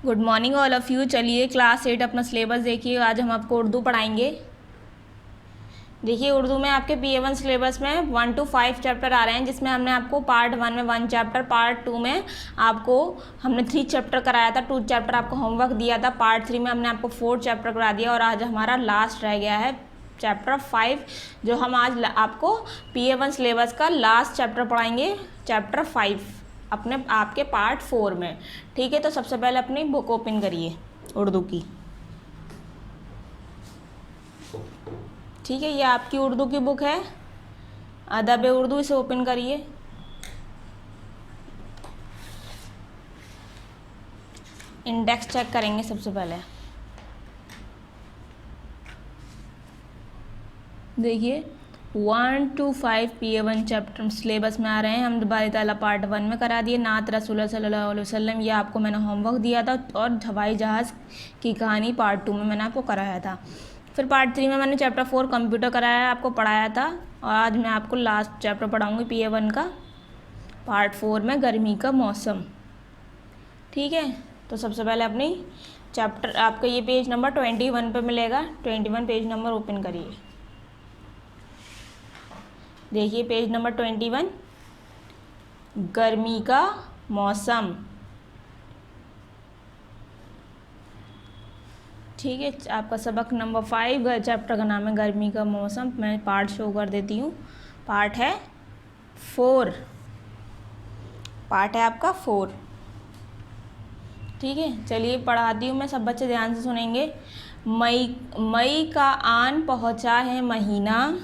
Good morning all of you. चलिए class 8 अपना syllabus देखिए। आज हम आपको उर्दू पढ़ाएंगे। देखिए उर्दू में आपके PA1 सिलेबस में 1 to 5 चैप्टर आ रहे हैं, जिसमें हमने आपको पार्ट 1 में 1 चैप्टर, पार्ट 2 में आपको हमने 3 चैप्टर कराया था, 2 चैप्टर आपको होमवर्क दिया था, पार्ट 3 में हमने आपको 4 चैप्टर करा दिया और आज हमारा लास्ट रह गया है चैप्टर 5, जो हम आज आपको PA1 सिलेबस का लास्ट चैप्टर पढ़ाएंगे, चैप्टर 5 अपने आपके पार्ट 4 में। ठीक है, तो सबसे पहले अपनी बुक ओपन करिए उर्दू की। ठीक है, ये आपकी उर्दू की बुक है, अदब उर्दू, इसे ओपन करिए। इंडेक्स चेक करेंगे सबसे पहले। देखिए 1 to 5 PA1 चैप्टर सिलेबस में आ रहे हैं। हम बारी ताला पार्ट 1 में करा दिए, नात रसूल सल्लल्लाहु अलैहि वसल्लम, ये आपको मैंने होमवर्क दिया था, और हवाई जहाज़ की कहानी पार्ट 2 में मैंने आपको कराया था। फिर पार्ट 3 में मैंने चैप्टर 4 कंप्यूटर कराया, आपको पढ़ाया था, और आज मैं आपको लास्ट चैप्टर पढ़ाऊँगी PA1 का, पार्ट 4 में गर्मी का मौसम। ठीक है, तो सबसे पहले अपनी चैप्टर, आपका ये पेज नंबर 21 पे मिलेगा, 21 पेज नंबर ओपन करिए। देखिए पेज नंबर 21, गर्मी का मौसम। ठीक है, आपका सबक नंबर 5 चैप्टर का नाम है गर्मी का मौसम। मैं पार्ट शो कर देती हूँ। पार्ट है 4, पार्ट है आपका 4। ठीक है, चलिए पढ़ाती हूँ मैं, सब बच्चे ध्यान से सुनेंगे। मई का आन पहुँचा है महीना।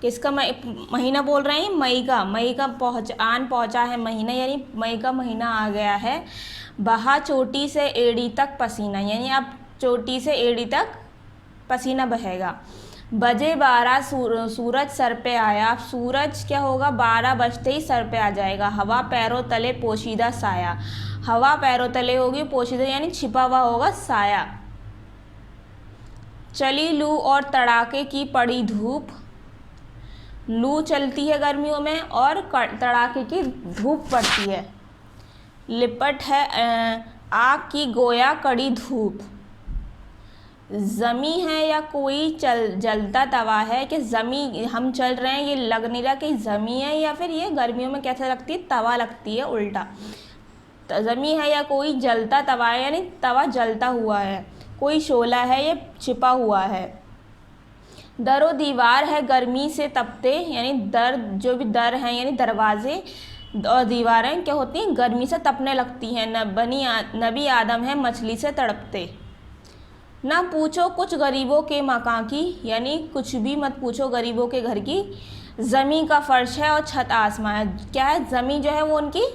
किसका महीना बोल रहे हैं? मई का आन पहुँचा है महीना, यानी मई का महीना आ गया है। बहा चोटी से एड़ी तक पसीना, यानी अब चोटी से एड़ी तक पसीना बहेगा। बजे 12 सूरज सर पे आया। अब सूरज क्या होगा? 12 बजते ही सर पे आ जाएगा। हवा पैरों तले पोशीदा साया, हवा पैरों तले होगी, पोशीदा यानी छिपा हुआ होगा साया। चली लू और तड़ाके की पड़ी धूप। लू चलती है गर्मियों में और तड़ाके की धूप पड़ती है। लिपट है आग की गोया कड़ी धूप। ज़मी है या कोई जलता तवा है, कि ज़मी हम चल रहे हैं, ये लग नहीं रहा कि ज़मी है, या फिर ये गर्मियों में कैसे लगती है? तवा लगती है, उल्टा। ज़मी है या कोई जलता तवा है, यानी तवा जलता हुआ है, कोई शोला है, ये छिपा हुआ है। दरो दीवार है गर्मी से तपते, यानी दर, जो भी दर हैं यानी दरवाजे और दीवारें क्या होती हैं? गर्मी से तपने लगती हैं। नबी आदम है मछली से तड़पते। ना पूछो कुछ गरीबों के मकां की, यानी कुछ भी मत पूछो गरीबों के घर की। ज़मी का फ़र्श है और छत आसमां है। क्या है? ज़मी जो है वो उनकी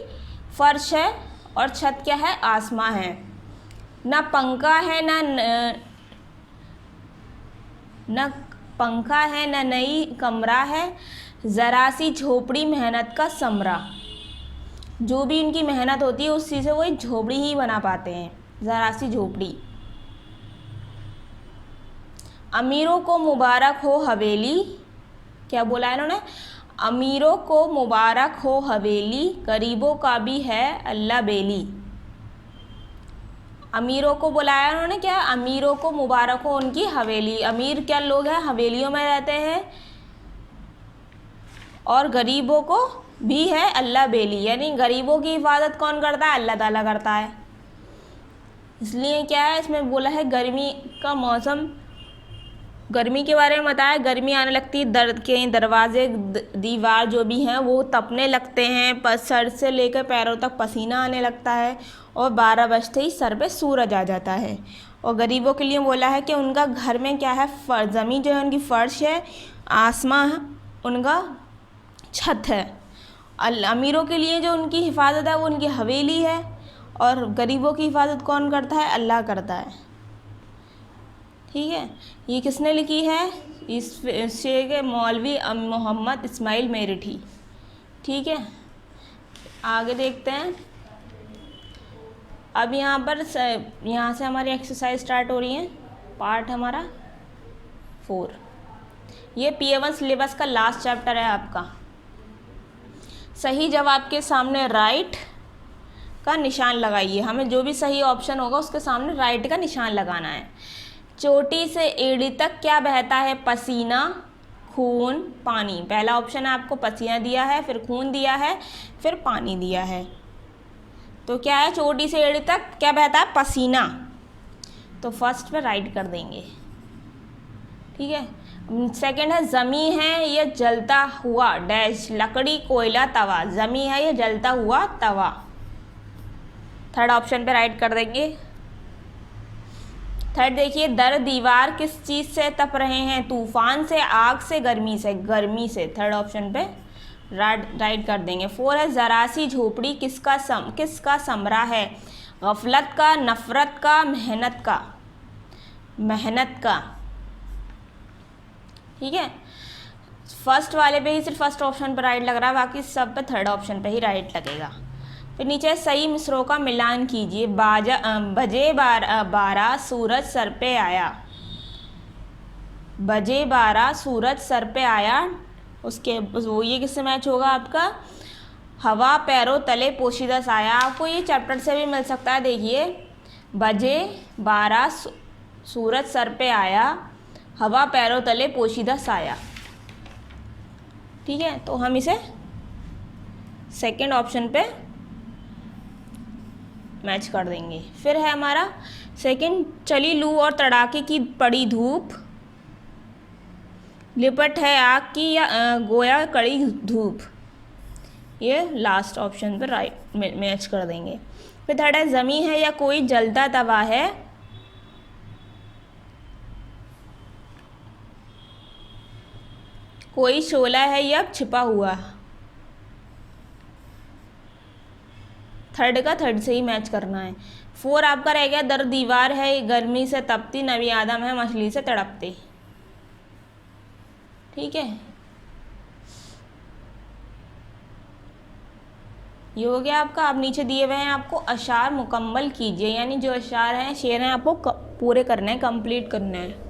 फ़र्श है और छत क्या है? आसमां है। ना पंखा है न पंखा है, न नई कमरा है, ज़रा सी झोपड़ी मेहनत का समरा। जो भी इनकी मेहनत होती है उस चीज़ से वो एक झोपड़ी ही बना पाते हैं, ज़रा सी झोपड़ी। अमीरों को मुबारक हो हवेली। क्या बोला है इन्होंने? अमीरों को मुबारक हो हवेली, गरीबों का भी है अल्लाह बेली। अमीरों को बुलाया उन्होंने, क्या? अमीरों को मुबारक हो उनकी हवेली। अमीर क्या लोग हैं? हवेलियों में रहते हैं। और गरीबों को भी है अल्लाह बेली, यानी गरीबों की हिफाजत कौन करता है? अल्लाह ताला करता है। इसलिए क्या है, इसमें बोला है गर्मी का मौसम, गर्मी के बारे में बताया। गर्मी आने लगती है, दरवाजे दीवार जो भी हैं वो तपने लगते हैं, सर से लेकर पैरों तक पसीना आने लगता है, और 12 बजते ही सर पे सूरज आ जाता है। और गरीबों के लिए बोला है कि उनका घर में क्या है? ज़मीन जो है उनकी फ़र्श है, आसमां उनका छत है। अमीरों के लिए जो उनकी हिफाजत है वो उनकी हवेली है, और गरीबों की हिफाजत कौन करता है? अल्लाह करता है। ठीक है, ये किसने लिखी है? इस शेर के मौलवी मोहम्मद इस्माइल मेरठी। ठीक है, आगे देखते हैं। अब यहाँ से हमारी एक्सरसाइज स्टार्ट हो रही है, पार्ट हमारा 4। ये PA1 सिलेबस का लास्ट चैप्टर है आपका। सही जवाब के सामने राइट, का निशान लगाइए। हमें जो भी सही ऑप्शन होगा उसके सामने राइट का निशान लगाना है। चोटी से एड़ी तक क्या बहता है? पसीना, खून, पानी। पहला ऑप्शन है आपको पसीना दिया है, फिर खून दिया है, फिर पानी दिया है। तो क्या है? चोटी से एड़ी तक क्या बहता है? पसीना। तो फर्स्ट पे राइट कर देंगे। ठीक है। सेकंड है जमी है या जलता हुआ डैश लकड़ी, कोयला, तवा। जमी है या जलता हुआ तवा। थर्ड ऑप्शन पे राइट कर देंगे। थर्ड देखिए, दर दीवार किस चीज़ से तप रहे हैं? तूफान से, आग से, गर्मी से। गर्मी से। थर्ड ऑप्शन पे राइट कर देंगे। फोर है जरा सी झोपड़ी किसका समरा है? गफलत का, नफरत का, मेहनत का। मेहनत का। ठीक है। फर्स्ट वाले पे ही सिर्फ फर्स्ट ऑप्शन पर राइट लग रहा है, बाकी सब पे थर्ड ऑप्शन पे ही राइट लगेगा। फिर नीचे सही मिसरों का मिलान कीजिए। बजे 12 सूरज सर पे आया। बजे 12 सूरज सर पे आया। उसके वो ये किससे मैच होगा आपका? हवा पैरों तले पोशीदा साया। आपको ये चैप्टर से भी मिल सकता है। देखिए, बजे 12 सूरज सर पे आया, हवा पैरों तले पोशीदा साया। ठीक है, तो हम इसे सेकंड ऑप्शन पे मैच कर देंगे। फिर है हमारा सेकंड, चली लू और तड़ाके की पड़ी धूप, लिपट है आग की या गोया कड़ी धूप। ये लास्ट ऑप्शन पर राइट मैच कर देंगे। फिर थर्ड है जमी है या कोई जलता तवा है? कोई शोला है या छिपा हुआ। थर्ड का थर्ड से ही मैच करना है। फोर आपका रह गया, दर दीवार है गर्मी से तपती, नबी आदम है मछली से तड़पते। ठीक है, ये हो गया आपका। अब नीचे दिए हुए हैं आपको अशार मुकम्मल कीजिए, यानी जो अशार हैं, शेर हैं, आपको पूरे करने हैं, कंप्लीट करने हैं।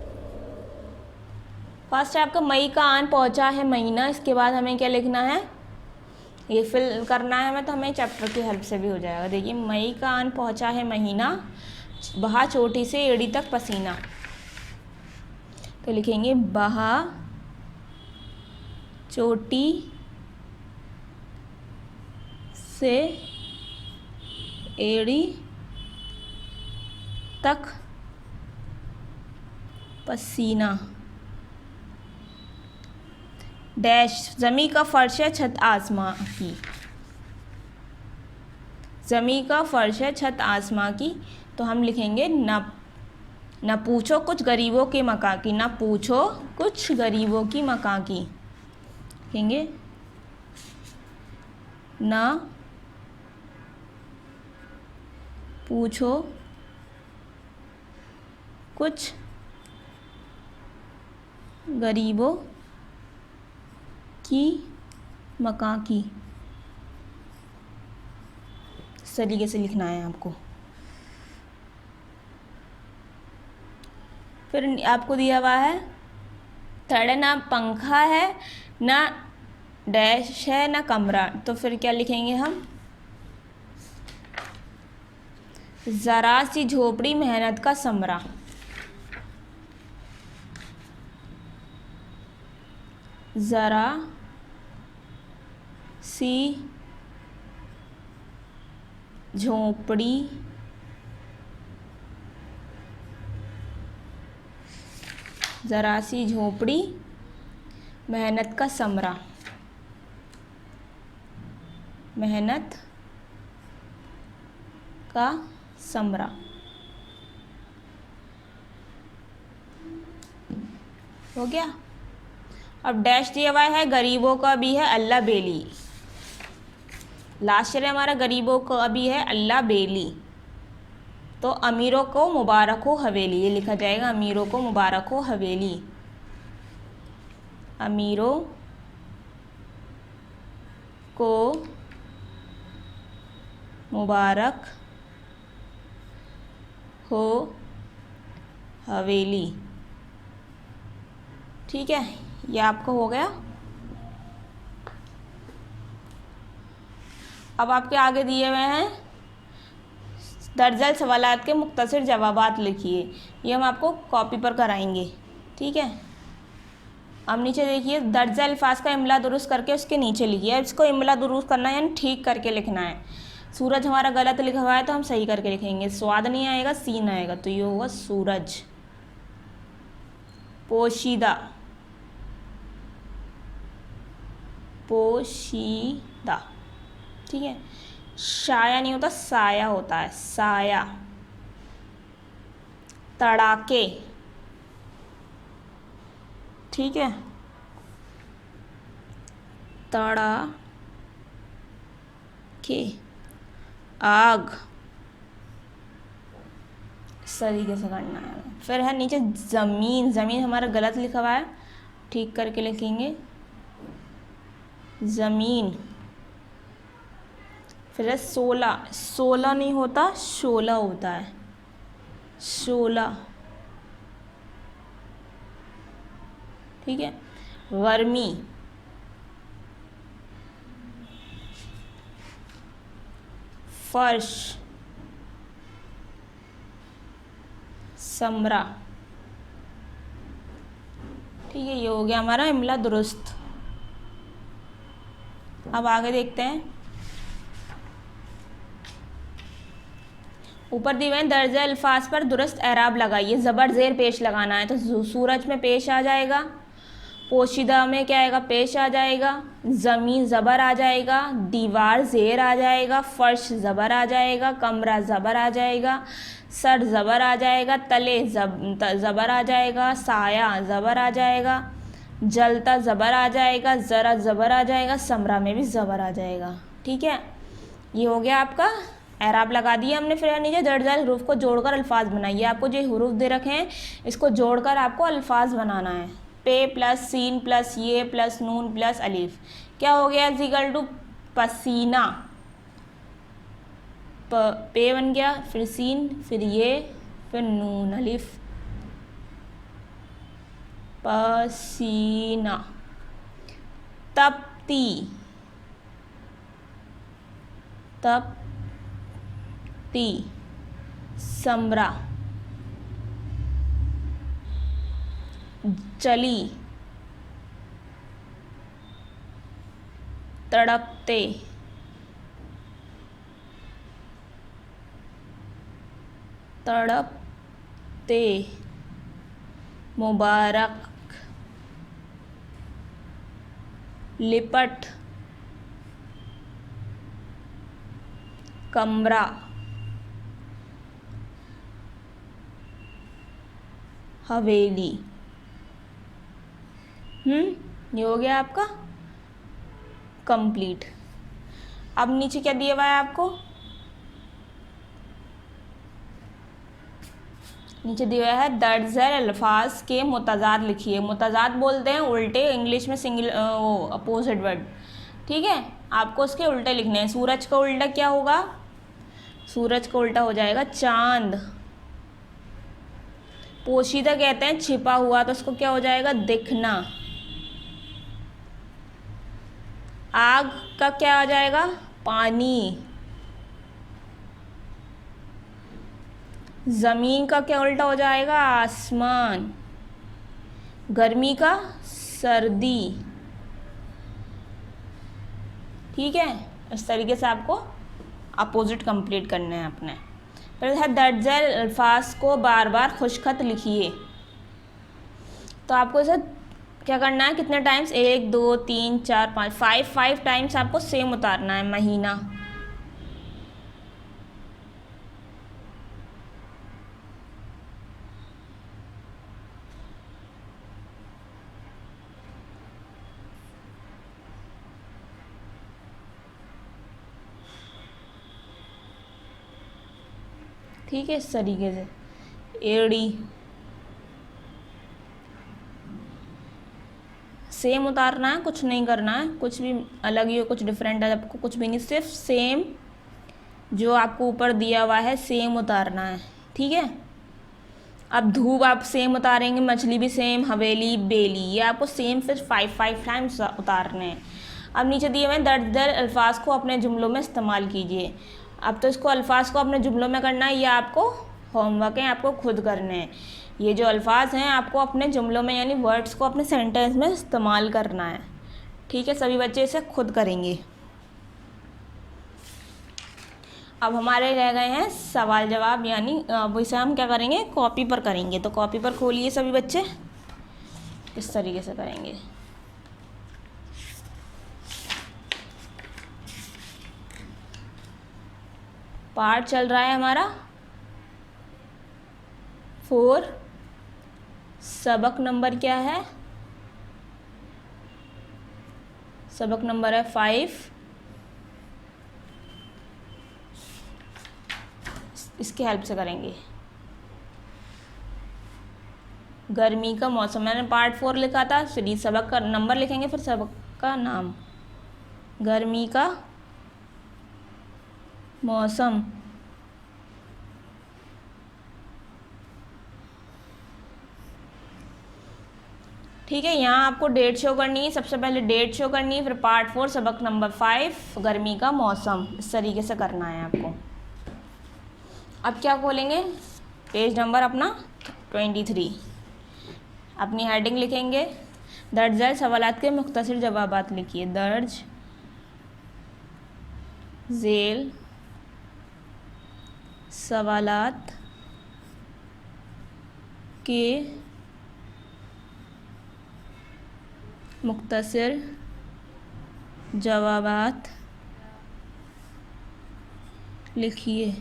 फर्स्ट है आपका मई का आन पहुंचा है महीना। इसके बाद हमें क्या लिखना है? ये फिल करना है हमें, तो हमें चैप्टर की हेल्प से भी हो जाएगा। देखिए, मई का आन पहुंचा है महीना, बहा चोटी से एड़ी तक पसीना। तो लिखेंगे बहा चोटी से एड़ी तक पसीना। डैश जमी का फर्श है छत आसमां की। जमी का फर्श है छत आसमां की। तो हम लिखेंगे न पूछो कुछ गरीबों के मकां की। न पूछो कुछ गरीबों की मकां की। लिखेंगे न पूछो कुछ गरीबों की मकां की। इस तरीके से लिखना है आपको। फिर आपको दिया हुआ है थर्ड है, ना पंखा है, ना डैश है, ना कमरा। तो फिर क्या लिखेंगे हम? जरा सी झोपड़ी मेहनत का समरा। जरा सी झोपड़ी जरा सी झोपड़ी मेहनत का समरा। मेहनत का समरा। हो गया। अब डैश दिया हुआ है, गरीबों का भी है अल्लाह बेली। लास्ट है हमारा, गरीबों का भी है अल्लाह बेली। तो अमीरों को मुबारक हो हवेली, ये लिखा जाएगा, अमीरों को मुबारक हो हवेली। अमीरों को मुबारक हो हवेली। ठीक है, ये आपका हो गया। अब आपके आगे दिए हुए हैं दर्जल सवालात के मुख्तसर जवाबात लिखिए। ये हम आपको कॉपी पर कराएंगे, ठीक है। अब नीचे देखिए, दर्जल अल्फाज का इमला दुरुस्त करके उसके नीचे लिखिए। अब इसको इमला दुरुस्त करना है यानी ठीक करके लिखना है। सूरज हमारा गलत लिखा हुआ है तो हम सही करके लिखेंगे। स्वाद नहीं आएगा, सीन आएगा, तो ये होगा सूरज। पोशीदा, पोशीदा, ठीक है। शाया नहीं होता, साया होता है, साया। तड़ाके, ठीक है, तड़ाके। आग, इस तरीके से करना है। फिर है नीचे ज़मीन, ज़मीन हमारा गलत लिखा हुआ है, ठीक करके लिखेंगे ज़मीन। फिर है सोला, सोला नहीं होता, शोला होता है, शोला, ठीक है। गर्मी, फर्श, समरा, ठीक है। ये हो गया हमारा इमला दुरुस्त। अब आगे देखते हैं। ऊपर दिए हुए दर्ज अल्फाज पर दुरुस्त एराब लगाइए। ज़बर ज़ेर पेश लगाना है, तो सूरज में पेश आ जाएगा, पोशीदा में क्या आएगा, पेश आ जाएगा, ज़मीन ज़बर आ जाएगा, दीवार ज़ेर आ जाएगा, फर्श ज़बर आ जाएगा, कमरा ज़बर आ जाएगा, सर ज़बर आ जाएगा, तले ज़बर आ जाएगा, साया ज़बर आ जाएगा, जलता ज़बर आ जाएगा, ज़रा ज़बर आ जाएगा, समरा में भी ज़बर आ जाएगा, ठीक है। ये हो गया आपका एराब लगा दिया हमने। फिर नीचे दर्जल हरूफ को जोड़कर अल्फाज बनाइए। आपको जो हरूफ दे रखे हैं इसको जोड़कर आपको अल्फाज बनाना है। पे प्लस सीन प्लस ये प्लस नून प्लस अलिफ क्या हो गया, इक्वल टू पसीना। पे बन गया, फिर सीन, फिर ये, फिर नून अलिफ, पसीना। तपती, तपती, समरा। चली, तड़पते, तड़पते, मुबारक, लिपट, कमरा, हवेली। ये हो गया आपका कंप्लीट। अब नीचे क्या दिया हुआ है आपको, नीचे दिया हुआ है दर्जल अल्फाज के मुतजाद लिखिए। मुतजाद बोलते हैं उल्टे, इंग्लिश में सिंगल अपोजिट वर्ड, ठीक है। आपको उसके उल्टे लिखने हैं। सूरज का उल्टा क्या होगा, सूरज का उल्टा हो जाएगा चांद। पोशीदा कहते हैं छिपा हुआ, तो उसको क्या हो जाएगा, दिखना। आग का क्या आ जाएगा, पानी। ज़मीन का क्या उल्टा हो जाएगा, आसमान। गर्मी का सर्दी, ठीक है। इस तरीके से आपको अपोजिट कंप्लीट करने हैं अपने। फिर है दर्जल अल्फाज को बार बार खुशखत लिखिए। तो आपको इसे क्या करना है, कितने टाइम्स, 1 2 3 4 5 5 टाइम्स आपको सेम उतारना है। महीना, ठीक है। इस तरीके से एड़ी, सेम उतारना है, कुछ नहीं करना है, कुछ भी अलग ही हो, कुछ डिफरेंट है आपको, कुछ भी नहीं, सिर्फ सेम जो आपको ऊपर दिया हुआ है सेम उतारना है, ठीक है। अब धूप आप सेम उतारेंगे, मछली भी सेम, हवेली, बेली, ये आपको सेम फिर 5 टाइम्स उतारने हैं। अब नीचे दिए हुए दर्जल अल्फाज को अपने जुमलों में इस्तेमाल कीजिए। अब तो इसको अल्फाज को अपने जुमलों में करना है, ये आपको होमवर्क है, आपको खुद करने हैं। ये जो अल्फाज हैं आपको अपने जुमलों में यानी वर्ड्स को अपने सेंटेंस में इस्तेमाल करना है। ठीक है, सभी बच्चे इसे खुद करेंगे। अब हमारे रह गए हैं सवाल जवाब, यानी अब इसे हम क्या करेंगे, कॉपी पर करेंगे। तो कॉपी पर खोलिए सभी बच्चे, इस तरीके से करेंगे। पार्ट चल रहा है हमारा 4, सबक नंबर क्या है, सबक नंबर है 5। इसकी हेल्प से करेंगे। गर्मी का मौसम, मैंने पार्ट 4 लिखा था, फिर सबक का नंबर लिखेंगे, फिर सबक का नाम। गर्मी का मौसम, ठीक है। यहाँ आपको डेट शो करनी है, सबसे पहले डेट शो करनी है, फिर पार्ट 4 सबक नंबर 5 गर्मी का मौसम, इस तरीके से करना है आपको। अब क्या खोलेंगे, पेज नंबर अपना 23, अपनी हेडिंग लिखेंगे, दर्ज झैल सवालात के मुख्तसर जवाबात लिखिए। दर्ज झैल सवालात के मुख्तसर जवाबात लिखिए।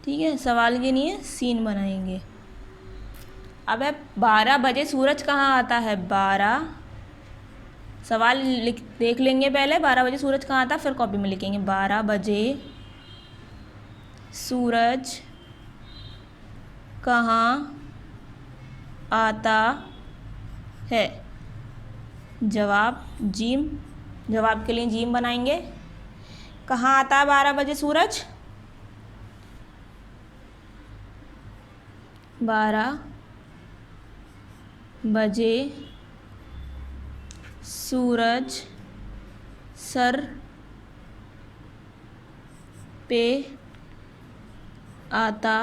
ठीक है, सवाल के लिए सीन बनाएंगे। अब है 12 बजे सूरज कहाँ आता है, 12, सवाल देख लेंगे पहले, 12 बजे सूरज कहाँ आता है, फिर कॉपी में लिखेंगे 12 बजे सूरज कहाँ आता है। जवाब जीम, जवाब के लिए जीम बनाएंगे। कहाँ आता है 12 बजे सूरज, 12 बजे सूरज सर पे आता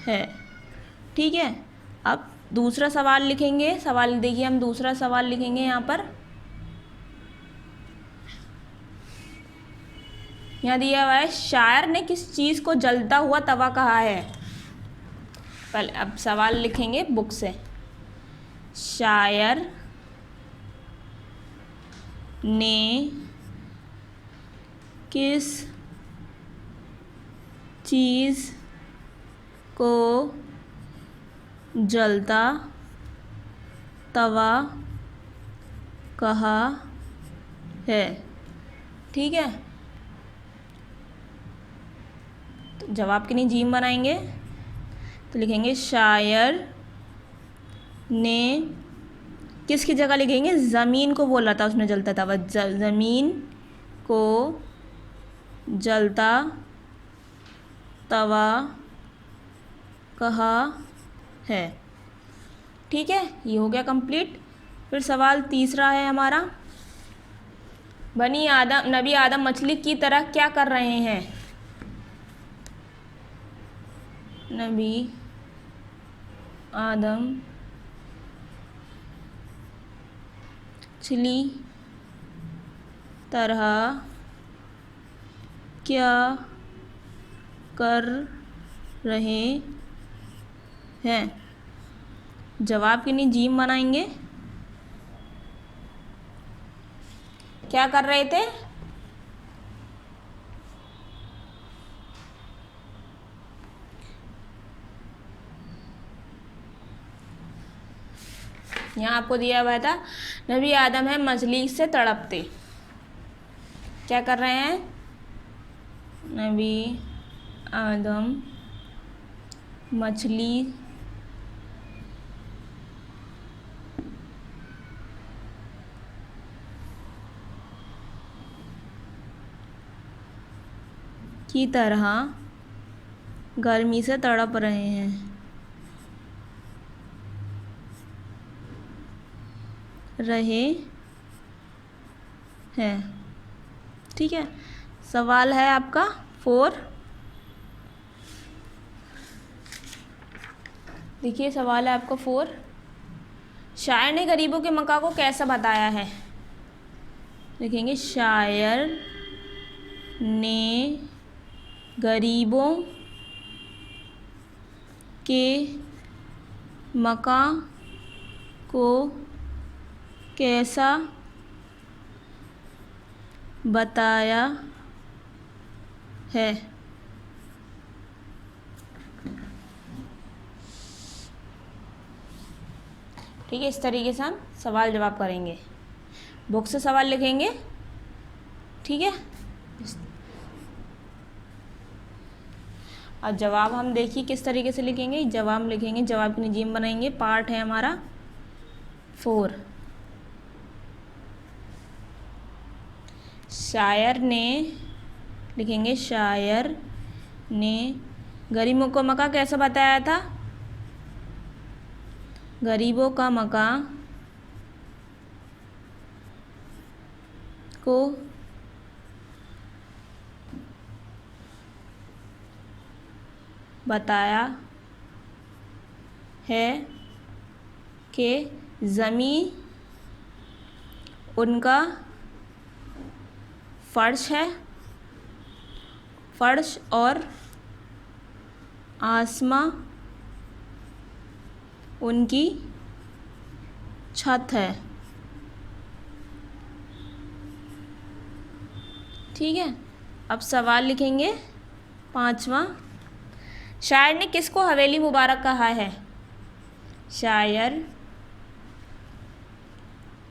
है। ठीक है, अब दूसरा सवाल लिखेंगे। सवाल देखिए, हम दूसरा सवाल लिखेंगे यहाँ पर, यहाँ दिया हुआ है शायर ने किस चीज़ को जलता हुआ तवा कहा है। पहले अब सवाल लिखेंगे बुक से, शायर ने किस चीज़ को जलता तवा कहा है। ठीक है, तो जवाब के लिए जीम बनाएंगे, तो लिखेंगे शायर ने, किसकी जगह लिखेंगे, ज़मीन को बोला था उसने जलता तवा, ज़मीन को जलता तवा कहा है। ठीक है, ये हो गया कंप्लीट। फिर सवाल तीसरा है हमारा, नबी आदम मछली की तरह क्या कर रहे हैं। नबी आदम मछली तरह क्या कर रहे हैं। जवाब के लिए जीम बनाएंगे। क्या कर रहे थे, यहाँ आपको दिया हुआ था नबी आदम है मछली से तड़पते, क्या कर रहे हैं, नबी आदम मछली की तरह गर्मी से तड़प रहे हैं। ठीक है। सवाल है आपका 4। देखिए सवाल है आपका 4। शायर ने गरीबों के मका को कैसा बताया है? लिखेंगे शायर ने गरीबों के मका को कैसा बताया है? ठीक है, इस तरीके से हम सवाल जवाब करेंगे। बुक से सवाल लिखेंगे, ठीक है। और जवाब हम देखिए किस तरीके से लिखेंगे। जवाब लिखेंगे, जवाब की निजीम बनाएंगे। पार्ट है हमारा 4। शायर ने, लिखेंगे शायर ने गरीबों को मका कैसा बताया था? गरीबों का मका को बताया है कि ज़मीन उनका फर्श है, फर्श और आसमां उनकी छत है, ठीक है। अब सवाल लिखेंगे 5वां। शायर ने किसको हवेली मुबारक कहा है? शायर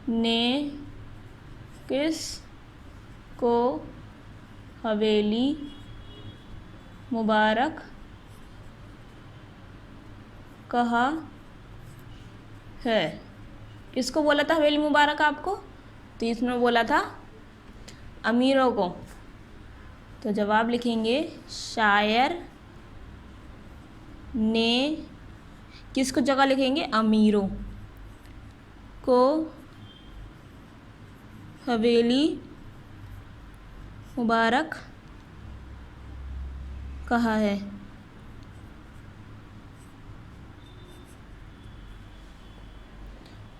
ने किस को हवेली मुबारक कहा है? किसको बोला था हवेली मुबारक आपको? तो इसमें बोला था अमीरों को। तो जवाब लिखेंगे शायर ने, किसको जगह लिखेंगे? अमीरों को हवेली मुबारक कहा है।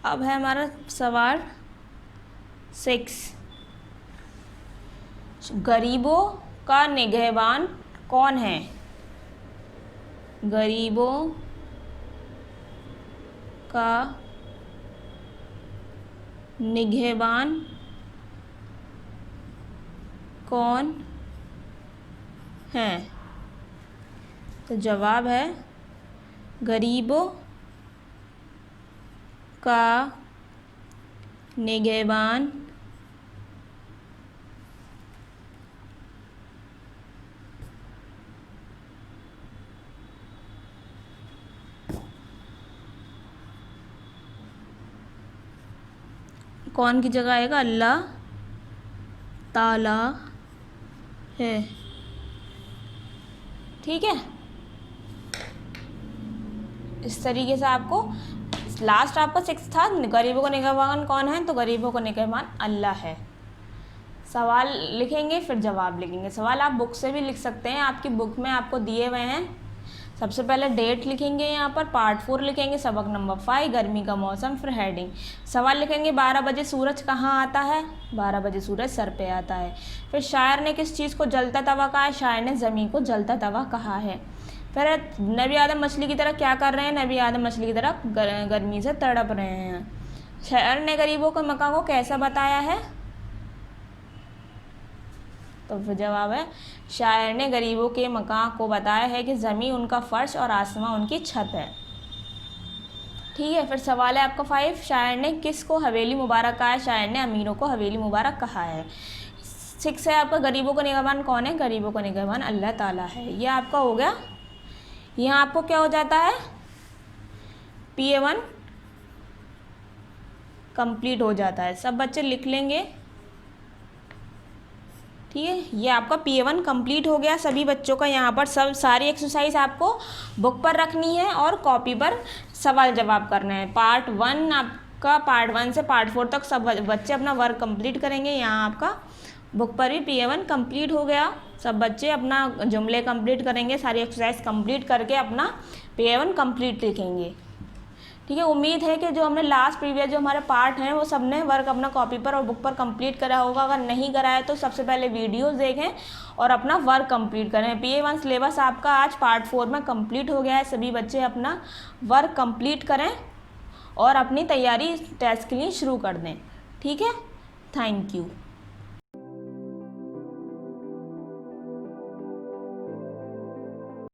अब है हमारा सवाल 6। गरीबों का निगहबान कौन है? गरीबों का निगहबान कौन है? तो जवाब है गरीबों का निगहबान कौन की जगह आएगा? अल्लाह ताला है, ठीक है। इस तरीके से आपको लास्ट आपका 6 था। गरीबों का निगहबान कौन है? तो गरीबों का निगहबान अल्लाह है। सवाल लिखेंगे फिर जवाब लिखेंगे। सवाल आप बुक से भी लिख सकते हैं, आपकी बुक में आपको दिए हुए हैं। सबसे पहले डेट लिखेंगे, यहाँ पर पार्ट 4 लिखेंगे, सबक नंबर 5 गर्मी का मौसम, फिर हेडिंग। सवाल लिखेंगे 12 बजे सूरज कहाँ आता है? 12 बजे सूरज सर पे आता है। फिर शायर ने किस चीज़ को जलता तवा कहा है? शायर ने ज़मीन को जलता तवा कहा है। फिर नबी आदम मछली की तरह क्या कर रहे हैं? नबी आदम मछली की तरह गर्मी से तड़प रहे हैं। शायर ने गरीबों के मकान को कैसा बताया है? तो फिर जवाब है शायर ने गरीबों के मकान को बताया है कि ज़मीन उनका फर्श और आसमां उनकी छत है, ठीक है। फिर सवाल है आपका 5। शायर ने किस को हवेली मुबारक कहा है? शायर ने अमीरों को हवेली मुबारक कहा है। 6 है आपका गरीबों का निगहबान कौन है? गरीबों का निगहबान अल्लाह ताला है। ये आपका हो गया। यहाँ आपको क्या हो जाता है? PA1 कंप्लीट हो जाता है। सब बच्चे लिख लेंगे, ठीक है। ये आपका PA1 कंप्लीट हो गया सभी बच्चों का। यहाँ पर सब सारी एक्सरसाइज आपको बुक पर रखनी है और कॉपी पर सवाल जवाब करना है। पार्ट 1 आपका, पार्ट 1 से पार्ट 4 तक सब बच्चे अपना वर्क कंप्लीट करेंगे। यहाँ आपका बुक पर भी PA1 कंप्लीट हो गया। सब बच्चे अपना जुमले कंप्लीट करेंगे, सारी एक्सरसाइज कंप्लीट करके अपना PA1 कंप्लीट लिखेंगे। ठीक है, उम्मीद है कि जो हमने लास्ट प्रीवियस जो हमारे पार्ट हैं वो सबने वर्क अपना कॉपी पर और बुक पर कंप्लीट करा होगा। अगर नहीं करा है तो सबसे पहले वीडियोस देखें और अपना वर्क कंप्लीट करें। PA1 सिलेबस आपका आज पार्ट 4 में कंप्लीट हो गया है। सभी बच्चे अपना वर्क कंप्लीट करें और अपनी तैयारी टेस्ट के लिए शुरू कर दें। ठीक है, थैंक यू।